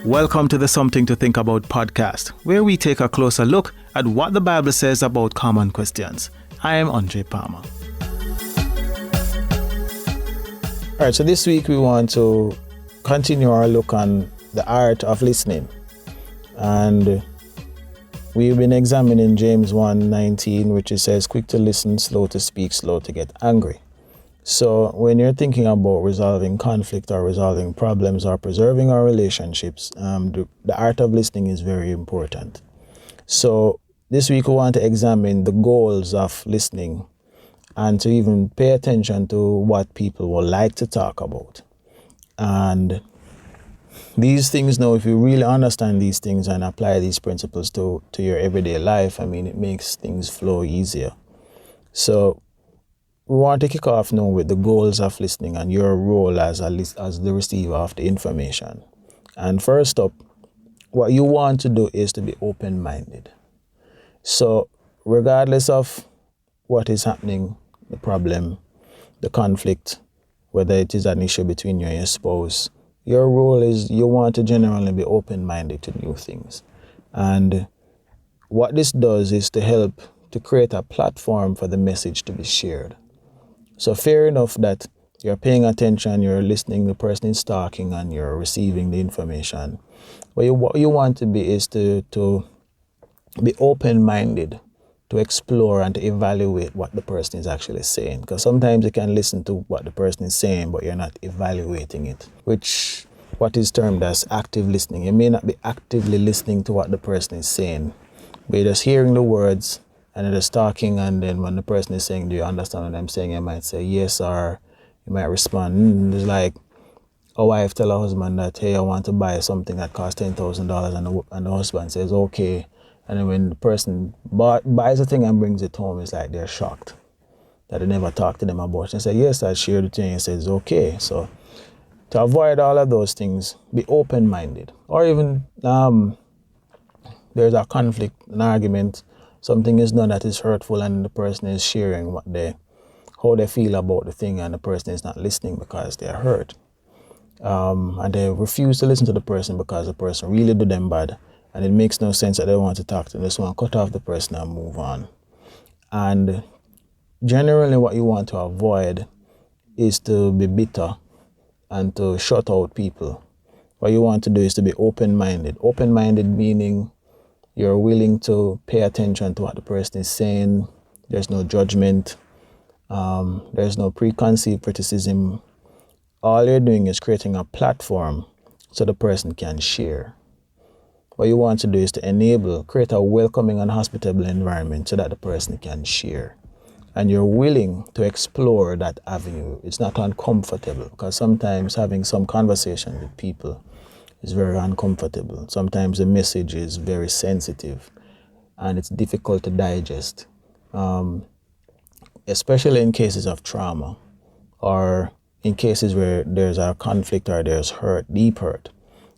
Welcome to the Something to Think About podcast, where we take a closer look at what the Bible says about common questions. I am Andre Palmer. All right, so this week we want to continue our look on the art of listening. And we've been examining James 1:19, which it says, quick to listen, slow to speak, slow to get angry. So when you're thinking about resolving conflict or resolving problems or preserving our relationships, the art of listening is very important. So this week we want to examine the goals of listening and to even pay attention to what people would like to talk about. And these things now, if you really understand these things and apply these principles to your everyday life, it makes things flow easier. So we want to kick off now with the goals of listening and your role as the receiver of the information. And first up, what you want to do is to be open-minded. So regardless of what is happening, the problem, the conflict, whether it is an issue between you and your spouse, your role is you want to generally be open-minded to new things. And what this does is to help to create a platform for the message to be shared. So fair enough that you're paying attention, you're listening, the person is talking, and you're receiving the information. But what you want to be is to be open-minded, to explore and to evaluate what the person is actually saying. Because sometimes you can listen to what the person is saying, but you're not evaluating it, what is termed as active listening. You may not be actively listening to what the person is saying, but you're just hearing the words, and they're just talking, and then when the person is saying, do you understand what I'm saying? You might say yes, or you might respond. It's like a wife tell her husband that, hey, I want to buy something that costs $10,000, and the husband says, okay. And then when the person buys the thing and brings it home, it's like they're shocked that they never talked to them about it. And say, yes, I shared the thing. And says, okay. So to avoid all of those things, be open-minded. Or even there's a conflict, an argument, something is done that is hurtful, and the person is sharing how they feel about the thing, and the person is not listening because they're hurt. And they refuse to listen to the person because the person really did them bad, and it makes no sense that they want to talk to them. They just want to cut off the person and move on. And generally what you want to avoid is to be bitter and to shut out people. What you want to do is to be open-minded. Open-minded meaning you're willing to pay attention to what the person is saying. There's no judgment. There's no preconceived criticism. All you're doing is creating a platform so the person can share. What you want to do is to create a welcoming and hospitable environment so that the person can share. And you're willing to explore that avenue. It's not uncomfortable, because sometimes having some conversation with people is very uncomfortable. Sometimes the message is very sensitive and it's difficult to digest, especially in cases of trauma or in cases where there's a conflict or there's hurt, deep hurt.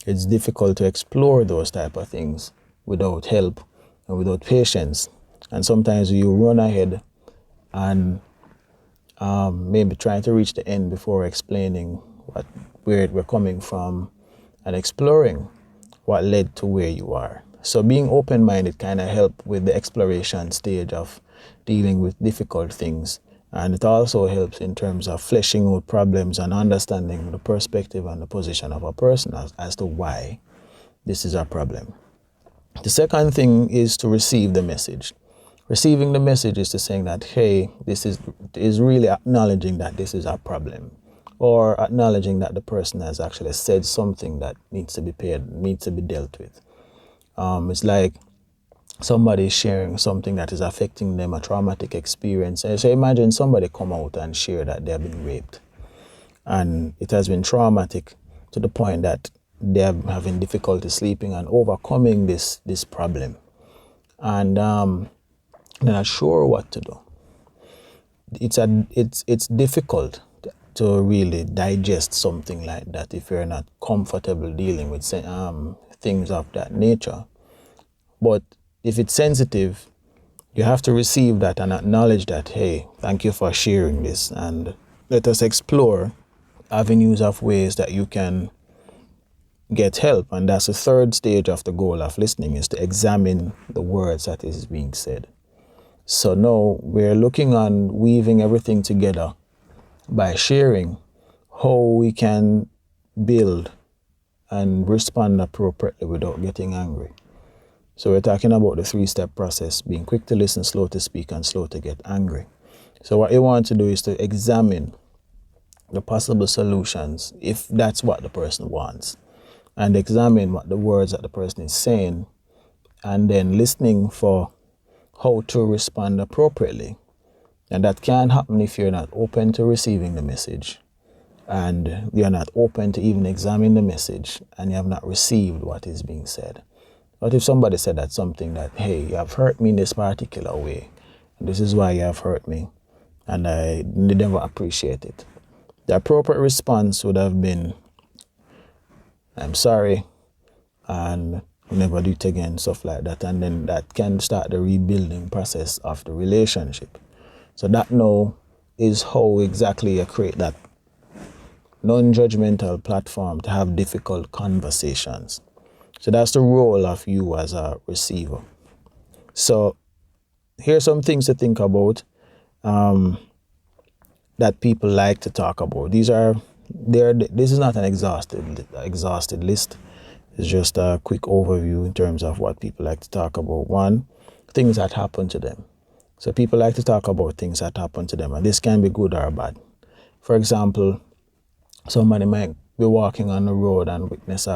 It's difficult to explore those type of things without help and without patience. And sometimes you run ahead and maybe trying to reach the end before explaining where we're coming from and exploring what led to where you are. So being open-minded kind of help with the exploration stage of dealing with difficult things. And it also helps in terms of fleshing out problems and understanding the perspective and the position of a person as to why this is a problem. The second thing is to receive the message. Receiving the message is to saying that, hey, this is really acknowledging that this is a problem, or acknowledging that the person has actually said something that needs to be dealt with. It's like somebody sharing something that is affecting them, a traumatic experience. So imagine somebody come out and share that they have been raped, and it has been traumatic to the point that they are having difficulty sleeping and overcoming this problem. And they're not sure what to do. It's difficult to really digest something like that if you're not comfortable dealing with things of that nature. But if it's sensitive, you have to receive that and acknowledge that, hey, thank you for sharing this, and let us explore avenues of ways that you can get help. And that's the third stage of the goal of listening, is to examine the words that is being said. So now we're looking on weaving everything together by sharing how we can build and respond appropriately without getting angry. So we're talking about the 3-step process: being quick to listen, slow to speak, and slow to get angry. So what you want to do is to examine the possible solutions, if that's what the person wants, and examine what the words that the person is saying, and then listening for how to respond appropriately. And that can't happen if you're not open to receiving the message, and you're not open to even examine the message, and you have not received what is being said. But if somebody said that something that, hey, you have hurt me in this particular way, and this is why you have hurt me, and I never appreciate it, the appropriate response would have been, I'm sorry, and never do it again, stuff like that. And then that can start the rebuilding process of the relationship. So that now is how exactly you create that non-judgmental platform to have difficult conversations. So that's the role of you as a receiver. So here's some things to think about that people like to talk about. This is not an exhausted list. It's just a quick overview in terms of what people like to talk about. One, things that happen to them. So people like to talk about things that happen to them, and this can be good or bad. For example, somebody might be walking on the road and witness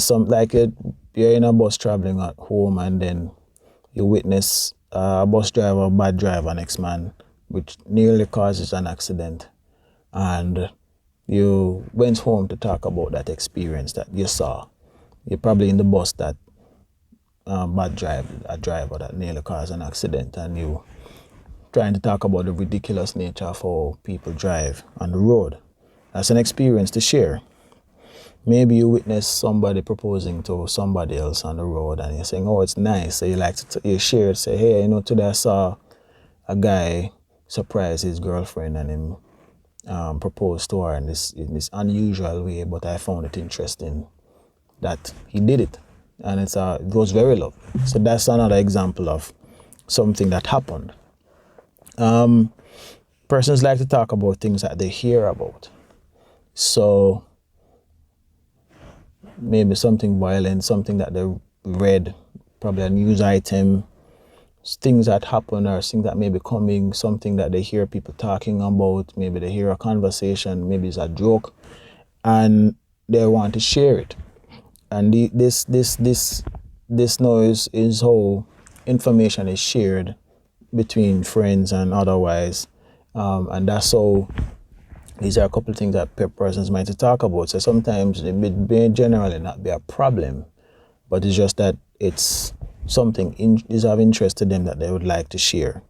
some, like you're in a bus traveling at home, and then you witness a bus driver, bad driver, next man, which nearly causes an accident. And you went home to talk about that experience that you saw. You're probably in the bus that a driver that nearly caused an accident, and you trying to talk about the ridiculous nature of how people drive on the road. That's an experience to share. Maybe you witness somebody proposing to somebody else on the road, and you're saying, oh, it's nice. So you like to you share, say, hey, today I saw a guy surprise his girlfriend and him proposed to her in this unusual way, but I found it interesting that he did it, and it was very lovely. So that's another example of something that happened. Persons like to talk about things that they hear about. So maybe something violent, something that they read, probably a news item, things that happen or things that may be coming, something that they hear people talking about, maybe they hear a conversation, maybe it's a joke, and they want to share it. And this noise is how information is shared between friends and otherwise, and that's how these are a couple of things that persons might talk about. So sometimes it may generally not be a problem, but it's just that it's something is of interest to them that they would like to share.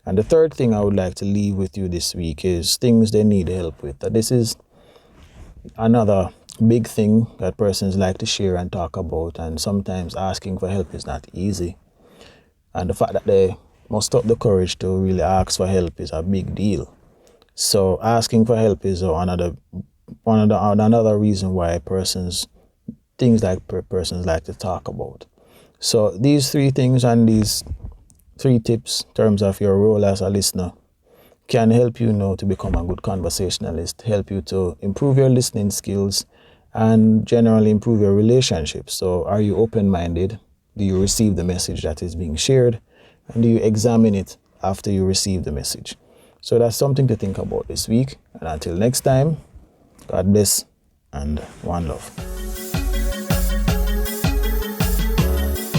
And the third thing I would like to leave with you this week is things they need help with. This is another big thing that persons like to share and talk about, and sometimes asking for help is not easy. And the fact that they muster up the courage to really ask for help is a big deal. So asking for help is another reason why persons like to talk about. So these 3 things and these 3 tips in terms of your role as a listener can help you to become a good conversationalist, help you to improve your listening skills, and generally improve your relationships. So are you open-minded? Do you receive the message that is being shared? And do you examine it after you receive the message? So that's something to think about this week. And until next time, God bless and one love.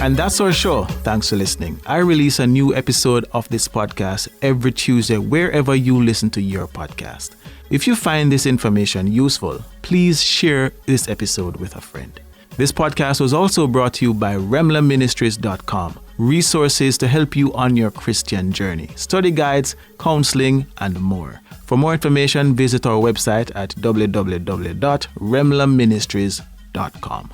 And that's our show. Thanks for listening. I release a new episode of this podcast every Tuesday, wherever you listen to your podcast. If you find this information useful, please share this episode with a friend. This podcast was also brought to you by remlaministries.com. Resources to help you on your Christian journey, study guides, counseling, and more. For more information, visit our website at www.remlaministries.com.